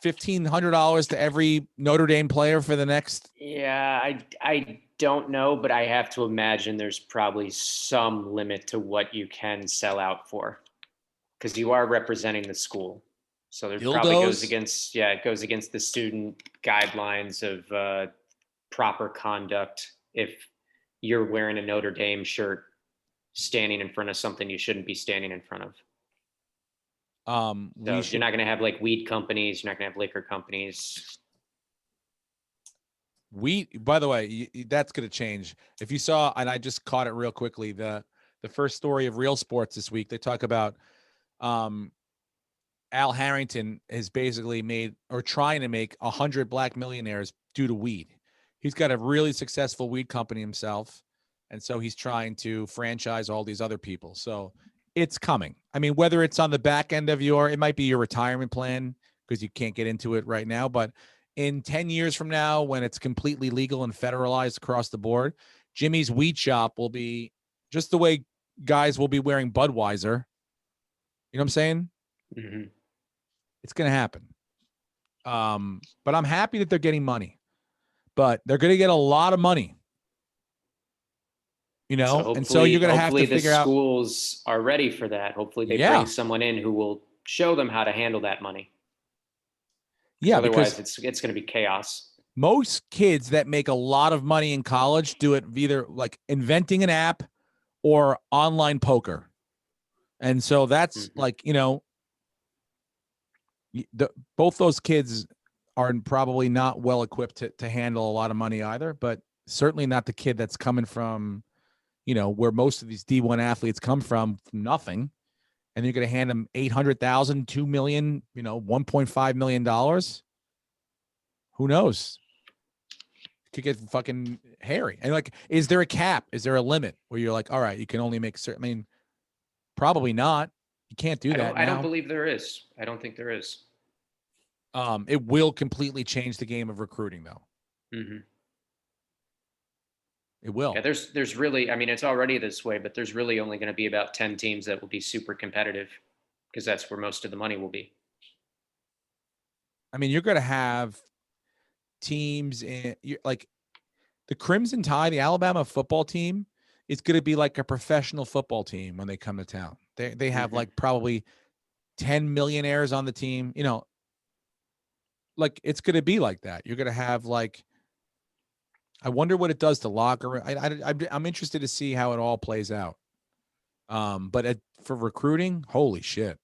$1,500 to every Notre Dame player for the next? Yeah, I don't know, but I have to imagine there's probably some limit to what you can sell out for, because you are representing the school. So there probably goes against the student guidelines of proper conduct if you're wearing a Notre Dame shirt standing in front of something you shouldn't be standing in front of. So you're not going to have like weed companies. You're not going to have liquor companies. By the way, that's going to change. If you saw, and I just caught it real quickly, the first story of Real Sports this week, they talk about Al Harrington has basically made, or trying to make, 100 black millionaires due to weed. He's got a really successful weed company himself, and so he's trying to franchise all these other people. So it's coming. I mean, whether it's on the back end of it might be your retirement plan, because you can't get into it right now, but in 10 years from now, when it's completely legal and federalized across the board, Jimmy's weed shop will be just the way guys will be wearing Budweiser. You know what I'm saying? Mm-hmm. It's going to happen. But I'm happy that they're getting money, but they're going to get a lot of money, and so you're going to have to figure out. Hopefully the schools are ready for that. Hopefully they bring someone in who will show them how to handle that money. Yeah, otherwise it's going to be chaos. Most kids that make a lot of money in college do it either like inventing an app or online poker. And so that's like, both those kids are probably not well equipped to handle a lot of money either, but certainly not the kid that's coming from, where most of these D1 athletes come from nothing. And you're going to hand them $800,000, $2 million, $1.5 million. Who knows? It could get fucking hairy. And like, is there a cap? Is there a limit where you're like, all right, you can only make certain? I mean, probably not. You can't do that. I don't believe there is. I don't think there is. It will completely change the game of recruiting, though. Mm-hmm. It will. Yeah, there's really, I mean, it's already this way, but there's really only going to be about 10 teams that will be super competitive, because that's where most of the money will be. I mean, you're going to have teams like the Crimson Tide, the Alabama football team, is going to be like a professional football team when they come to town. They have like probably 10 millionaires on the team, like it's going to be like that. You're going to have like, I wonder what it does to locker. I'm interested to see how it all plays out. But for recruiting, holy shit.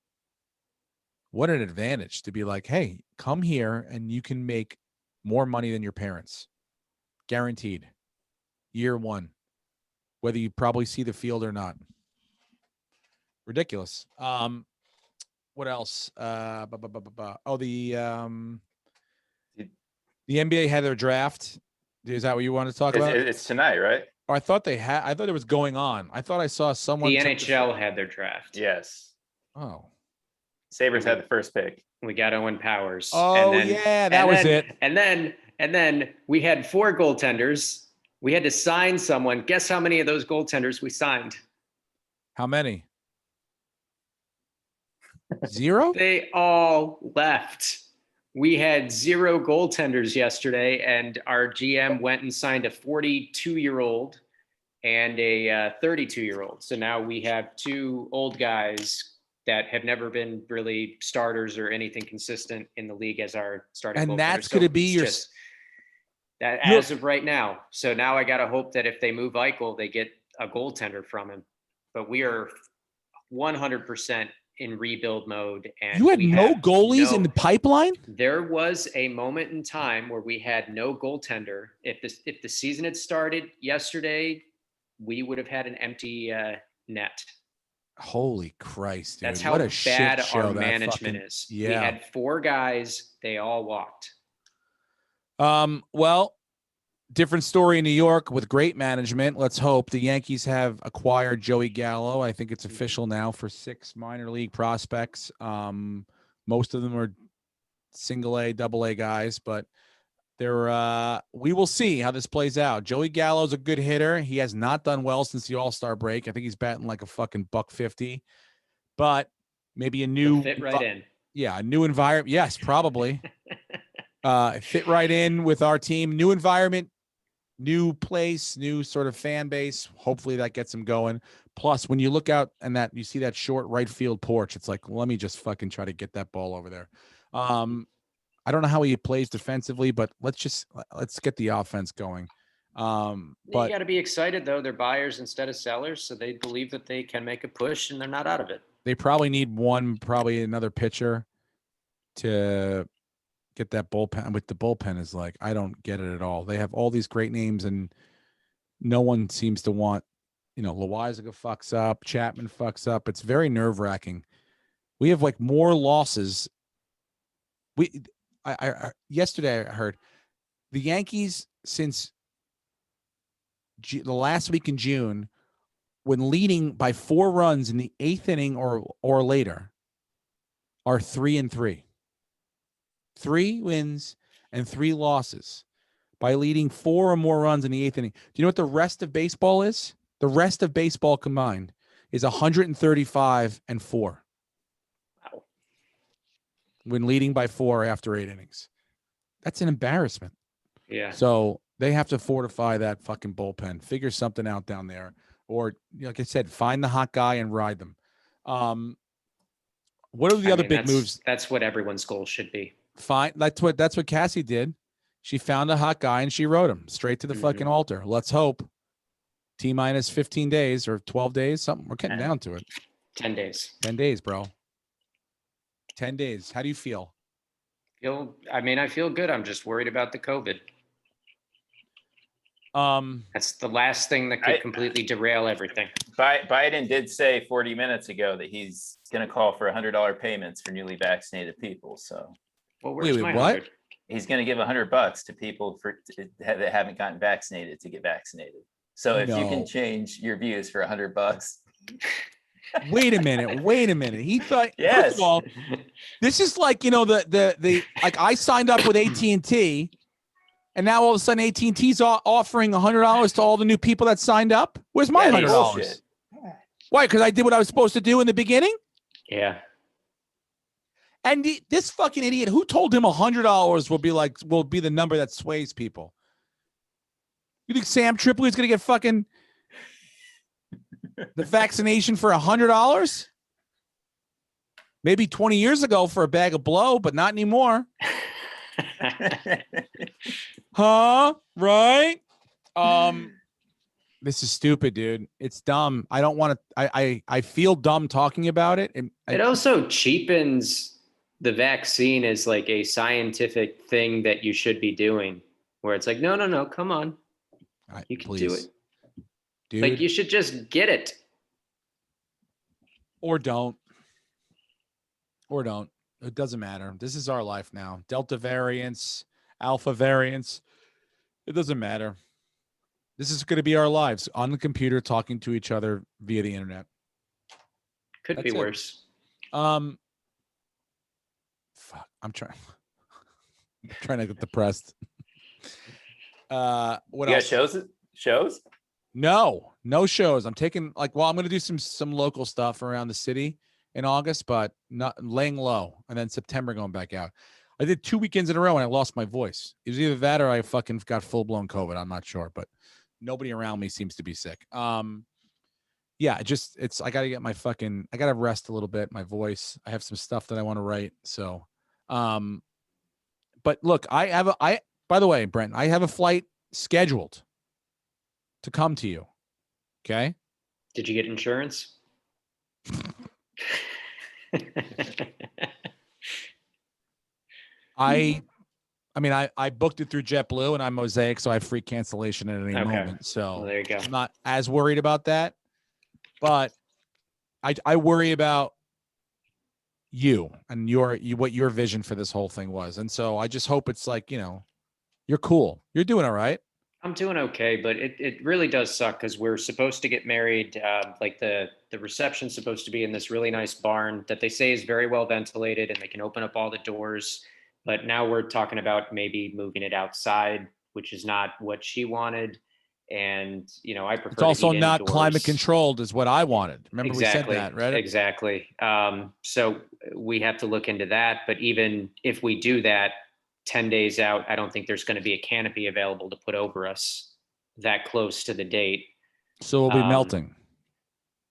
What an advantage to be like, hey, come here and you can make more money than your parents. Guaranteed. Year one. Whether you probably see the field or not. Ridiculous. What else? Oh, the The NBA had their draft. Is that what you wanted to talk about? It's tonight, right? Or I thought it was going on. I thought I saw someone. The NHL had their draft. Yes. Oh. Sabres had the first pick. We got Owen Powers. Oh, yeah, that was it. And then we had 4 goaltenders. We had to sign someone. Guess how many of those goaltenders we signed? How many? 0? They all left. We had 0 goaltenders yesterday, and our GM went and signed a 42-year-old and a 32-year-old. So now we have 2 old guys that have never been really starters or anything consistent in the league as our starting goaltender. And that's going to be your that as of right now. So now I got to hope that if they move Eichel, they get a goaltender from him. But we are 100% in rebuild mode. And you had no goalies in the pipeline? There was a moment in time where we had no goaltender. If the season had started yesterday, we would have had an empty net. Holy Christ, dude. That's how what a bad shit show our management is. Yeah. We had 4 guys. They all walked. Well, different story in New York with great management. Let's hope. The Yankees have acquired Joey Gallo. I think it's official now for 6 minor league prospects. Most of them are single A, double A guys, but we will see how this plays out. Joey Gallo's a good hitter. He has not done well since the All-Star break. I think he's batting like a fucking $150, but maybe a new He'll fit right in. Yeah, a new environment. Yes, probably. Fit right in with our team. New environment, new place, new sort of fan base. Hopefully that gets him going. Plus, when you look out and that you see that short right field porch, it's like, let me just fucking try to get that ball over there. I don't know how he plays defensively, but let's get the offense going. But you got to be excited though. They're buyers instead of sellers, so they believe that they can make a push, and they're not out of it. They probably need another pitcher to get that bullpen. With the bullpen is like, I don't get it at all. They have all these great names, and no one seems to want. Loizaga fucks up, Chapman fucks up. It's very nerve-wracking. We have like more losses. Yesterday I heard the Yankees since the last week in June, when leading by 4 runs in the 8th inning or later, are 3-3. 3 wins and 3 losses by leading 4 or more runs in the 8th inning. Do you know what the rest of baseball is? The rest of baseball combined is 135-4. When leading by 4 after 8 innings. That's an embarrassment. Yeah. So they have to fortify that fucking bullpen, figure something out down there. Or, like I said, find the hot guy and ride them. What are the other big moves? That's what everyone's goal should be. Fine. That's what Cassie did. She found a hot guy and she rode him straight to the fucking altar. Let's hope. T-minus 15 days or 12 days, something. We're getting down to it. 10 days. 10 days, bro. 10 days. How do you feel? I feel good. I'm just worried about the COVID. That's the last thing that could completely derail everything. Biden did say 40 minutes ago that he's going to call for $100 payments for newly vaccinated people. So, well, where's my what? 100? He's going to give $100 to people that haven't gotten vaccinated to get vaccinated. So if you can change your views for $100. Wait a minute. He thought, yes. First of all, this is like, the like I signed up with AT&T, and now all of a sudden AT&T's offering $100 to all the new people that signed up. Where's my $100? Why? Because I did what I was supposed to do in the beginning? Yeah. And this fucking idiot, who told him $100 will be the number that sways people? You think Sam Tripoli is going to get fucking the vaccination for $100? Maybe 20 years ago for a bag of blow, but not anymore. Huh? Right? This is stupid, dude. It's dumb. I don't want to. I feel dumb talking about it. It also cheapens the vaccine as like a scientific thing that you should be doing, where it's like, no, come on. You can do it. Dude. Like, you should just get it. Or don't. It doesn't matter. This is our life now. Delta variants, alpha variants. It doesn't matter. This is going to be our lives on the computer, talking to each other via the internet. Could That's be it. worse. Fuck. I'm trying to get depressed. What You else? got shows? No shows. I'm taking I'm going to do some local stuff around the city in August, but not laying low. And then September going back out. I did 2 weekends in a row and I lost my voice. It was either that or I fucking got full blown COVID. I'm not sure, but nobody around me seems to be sick. Yeah, I got to get I got to rest a little bit. My voice, I have some stuff that I want to write. So, but look, by the way, Brent, I have a flight scheduled to come to you. Okay. Did you get insurance? I booked it through JetBlue and I'm Mosaic, so I have free cancellation at any moment. So well, there you go. I'm not as worried about that, but I worry about you and what your vision for this whole thing was. And so I just hope it's you're cool. You're doing all right. I'm doing okay, but it really does suck because we're supposed to get married. The reception's supposed to be in this really nice barn that they say is very well ventilated and they can open up all the doors. But now we're talking about maybe moving it outside, which is not what she wanted. And, I prefer It's also to eat not indoors. climate controlled is what I wanted. Remember Exactly. we said that, right? Exactly. So we have to look into that. But even if we do that, 10 days out, I don't think there's going to be a canopy available to put over us that close to the date. So we'll be melting.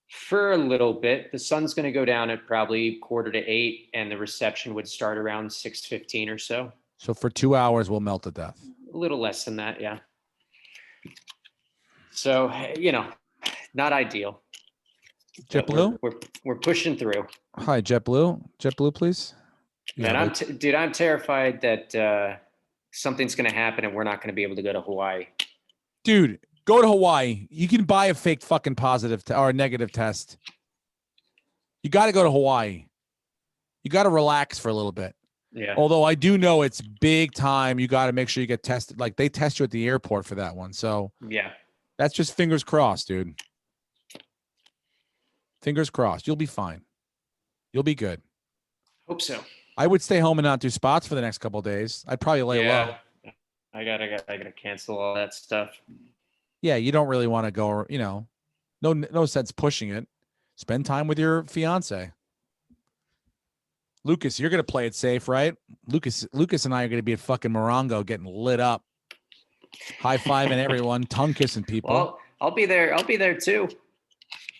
For a little bit. The sun's going to go down at probably 7:45, and the reception would start around 6:15 or so. So for 2 hours, we'll melt to death. A little less than that, yeah. So, not ideal. JetBlue? We're pushing through. Hi, JetBlue. JetBlue, please. Man, I'm terrified that something's going to happen and we're not going to be able to go to Hawaii. Dude, go to Hawaii. You can buy a fake fucking positive or a negative test. You got to go to Hawaii. You got to relax for a little bit. Yeah. Although I do know it's big time. You got to make sure you get tested. Like they test you at the airport for that one. So yeah, that's just fingers crossed, dude. Fingers crossed. You'll be fine. You'll be good. Hope so. I would stay home and not do spots for the next couple of days. I'd probably lay low. I gotta cancel all that stuff. Yeah, you don't really want to go, no sense pushing it. Spend time with your fiance. Lucas, you're gonna play it safe, right? Lucas and I are gonna be at fucking Morongo getting lit up. High-fiving everyone, tongue kissing people. Well, I'll be there too.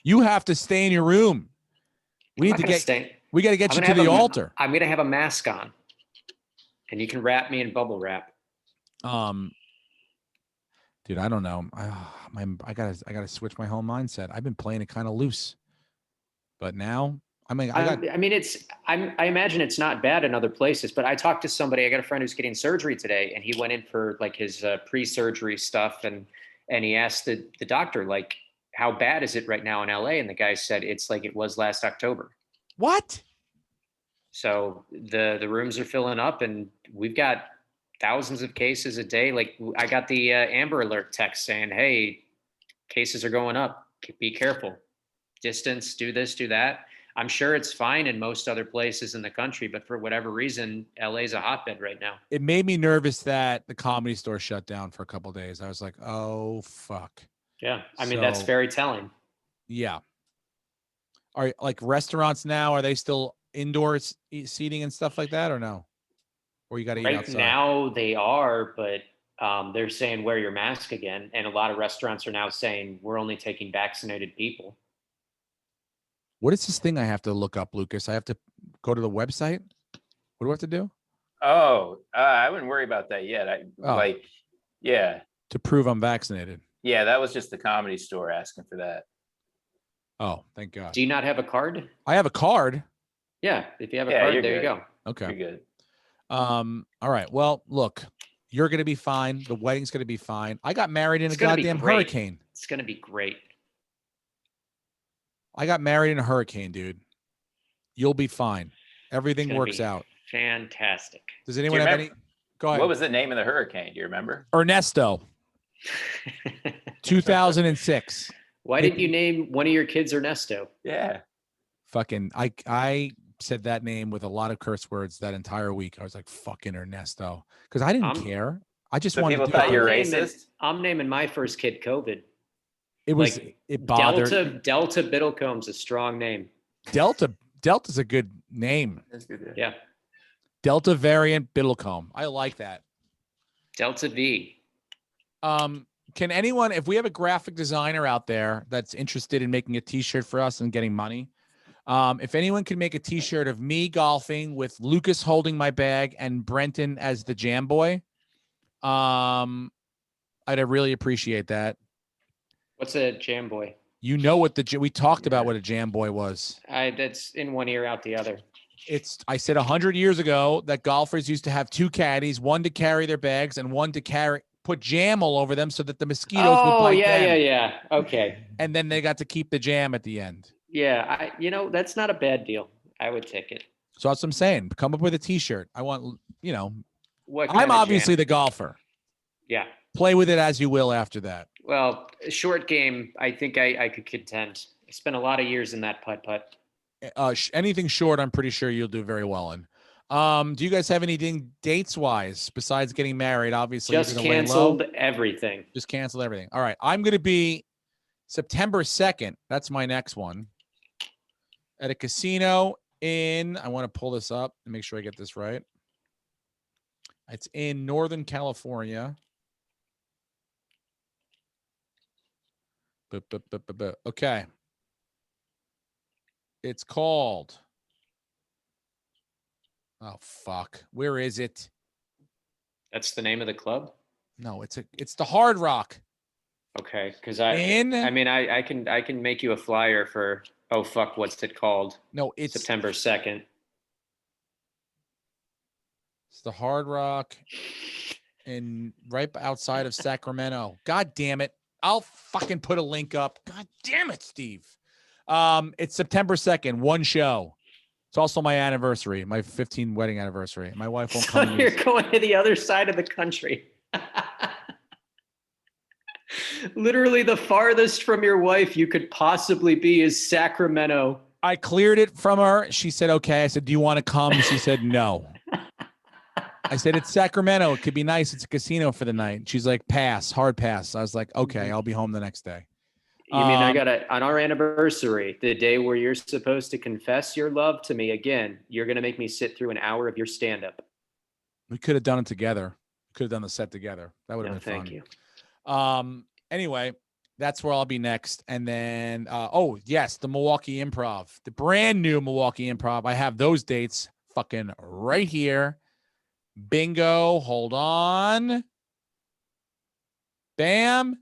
You have to stay in your room. We got to get you to the altar. I'm gonna have a mask on, and you can wrap me in bubble wrap. Dude, I don't know. I gotta switch my whole mindset. I've been playing it kind of loose, but now I imagine it's not bad in other places. But I talked to somebody. I got a friend who's getting surgery today, and he went in for like his pre-surgery stuff, and he asked the doctor like, how bad is it right now in LA? And the guy said it's like it was last October. What? So the rooms are filling up, and we've got thousands of cases a day. Like I got the Amber Alert text saying, hey, cases are going up. Be careful. Distance, do this, do that. I'm sure it's fine in most other places in the country, but for whatever reason, LA's a hotbed right now. It made me nervous that the Comedy Store shut down for a couple of days. I was like, oh, fuck. Yeah. I mean, that's very telling. Yeah. Are like restaurants now, are they still indoors seating and stuff like that or no? Or you got to eat outside? Right now they are, but they're saying wear your mask again. And a lot of restaurants are now saying we're only taking vaccinated people. What is this thing I have to look up, Lucas? I have to go to the website? What do I have to do? Oh, I wouldn't worry about that yet. Yeah. To prove I'm vaccinated. Yeah, that was just the Comedy Store asking for that. Oh, thank God. Do you not have a card? I have a card. Yeah, if you have a card, there you go. Okay. You're good. All right. Well, look, you're going to be fine. The wedding's going to be fine. I got married in a goddamn hurricane. It's going to be great. I got married in a hurricane, dude. You'll be fine. Everything works out. Fantastic. Does anyone have any? Go ahead. What was the name of the hurricane? Do you remember? Ernesto, 2006. Why didn't you name one of your kids Ernesto? Yeah. Fucking, I said that name with a lot of curse words that entire week. I was like, fucking Ernesto. Because I didn't care. I just So wanted people to do thought it. you're racist? I'm naming my first kid COVID. It was, Like, it bothered. Delta Biddlecomb's a strong name. Delta's a good name. That's good. Yeah. Delta variant Biddlecombe. I like that. Delta V. Can anyone, if we have a graphic designer out there that's interested in making a t-shirt for us and getting money, if anyone can make a t-shirt of me golfing with Lucas holding my bag and Brenton as the jam boy, I'd really appreciate that. What's a jam boy? You know what we talked about what a jam boy was. That's in one ear out the other. I said 100 years ago that golfers used to have two caddies, one to carry their bags and one to put jam all over them so that the mosquitoes would bite them. Yeah. Okay. And then they got to keep the jam at the end. Yeah, that's not a bad deal. I would take it. So that's what I'm saying. Come up with a t-shirt. I want, What kind I'm of obviously jam? the golfer. Yeah. Play with it as you will after that. Well, short game, I think I could contend. I spent a lot of years in that putt. Anything short, I'm pretty sure you'll do very well in. Do you guys have anything dates wise besides getting married? Obviously, Just canceled everything. Just canceled everything. All right. I'm going to be September 2nd. That's my next one at a casino I want to pull this up and make sure I get this right. It's in Northern California. Okay. It's called. Oh, fuck. Where is it? That's the name of the club? No, it's the Hard Rock. Okay, because I can make you a flyer for what's it called? No, it's September 2nd. It's the Hard Rock and right outside of Sacramento. God damn it. I'll fucking put a link up. God damn it, Steve. It's September 2nd, one show. It's also my anniversary, my 15th wedding anniversary. My wife won't come. You're going to the other side of the country. Literally the farthest from your wife you could possibly be is Sacramento. I cleared it from her. She said, okay. I said, do you want to come? She said, no. I said, it's Sacramento. It could be nice. It's a casino for the night. She's like, pass, hard pass. I was like, okay, I'll be home the next day. You mean on our anniversary, the day where you're supposed to confess your love to me again, you're going to make me sit through an hour of your stand-up. We could have done it together. Could have done the set together. That would have been fun. Thank you. Anyway, that's where I'll be next. And then, yes, the Milwaukee Improv, the brand new Milwaukee Improv. I have those dates fucking right here. Bingo. Hold on. Bam.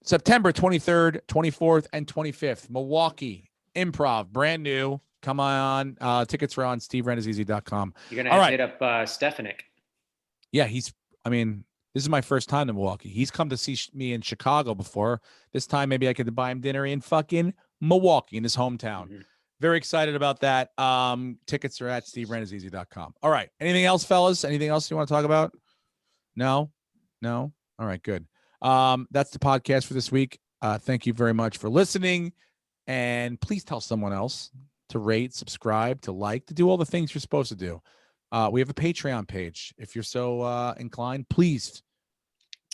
September 23rd, 24th, and 25th. Milwaukee Improv, brand new. Come on. Tickets are on steverendazeezy.com. You're going to have to hit up Stefanik. Yeah, this is my first time to Milwaukee. He's come to see me in Chicago before. This time, maybe I could buy him dinner in fucking Milwaukee, in his hometown. Mm-hmm. Very excited about that. Tickets are at steverendazeezy.com. All right. Anything else, fellas? Anything else you want to talk about? No? All right, good. That's the podcast for this week. Thank you very much for listening. And please tell someone else to rate, subscribe, to like, to do all the things you're supposed to do. We have a Patreon page. If you're so inclined, please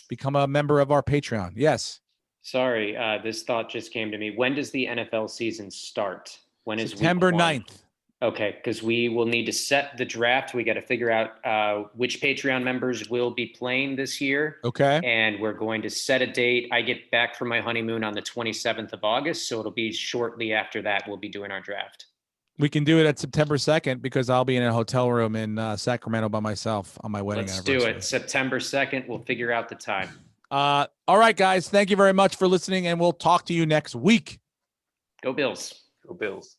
become a member of our Patreon. Yes. Sorry, this thought just came to me. When does the NFL season start? When is September 9th? Okay, because we will need to set the draft. We got to figure out which Patreon members will be playing this year. Okay. And we're going to set a date. I get back from my honeymoon on the 27th of August, so it'll be shortly after that we'll be doing our draft. We can do it at September 2nd because I'll be in a hotel room in Sacramento by myself on my wedding anniversary. Let's do it. September 2nd. We'll figure out the time. All right, guys. Thank you very much for listening, and we'll talk to you next week. Go Bills. Go Bills.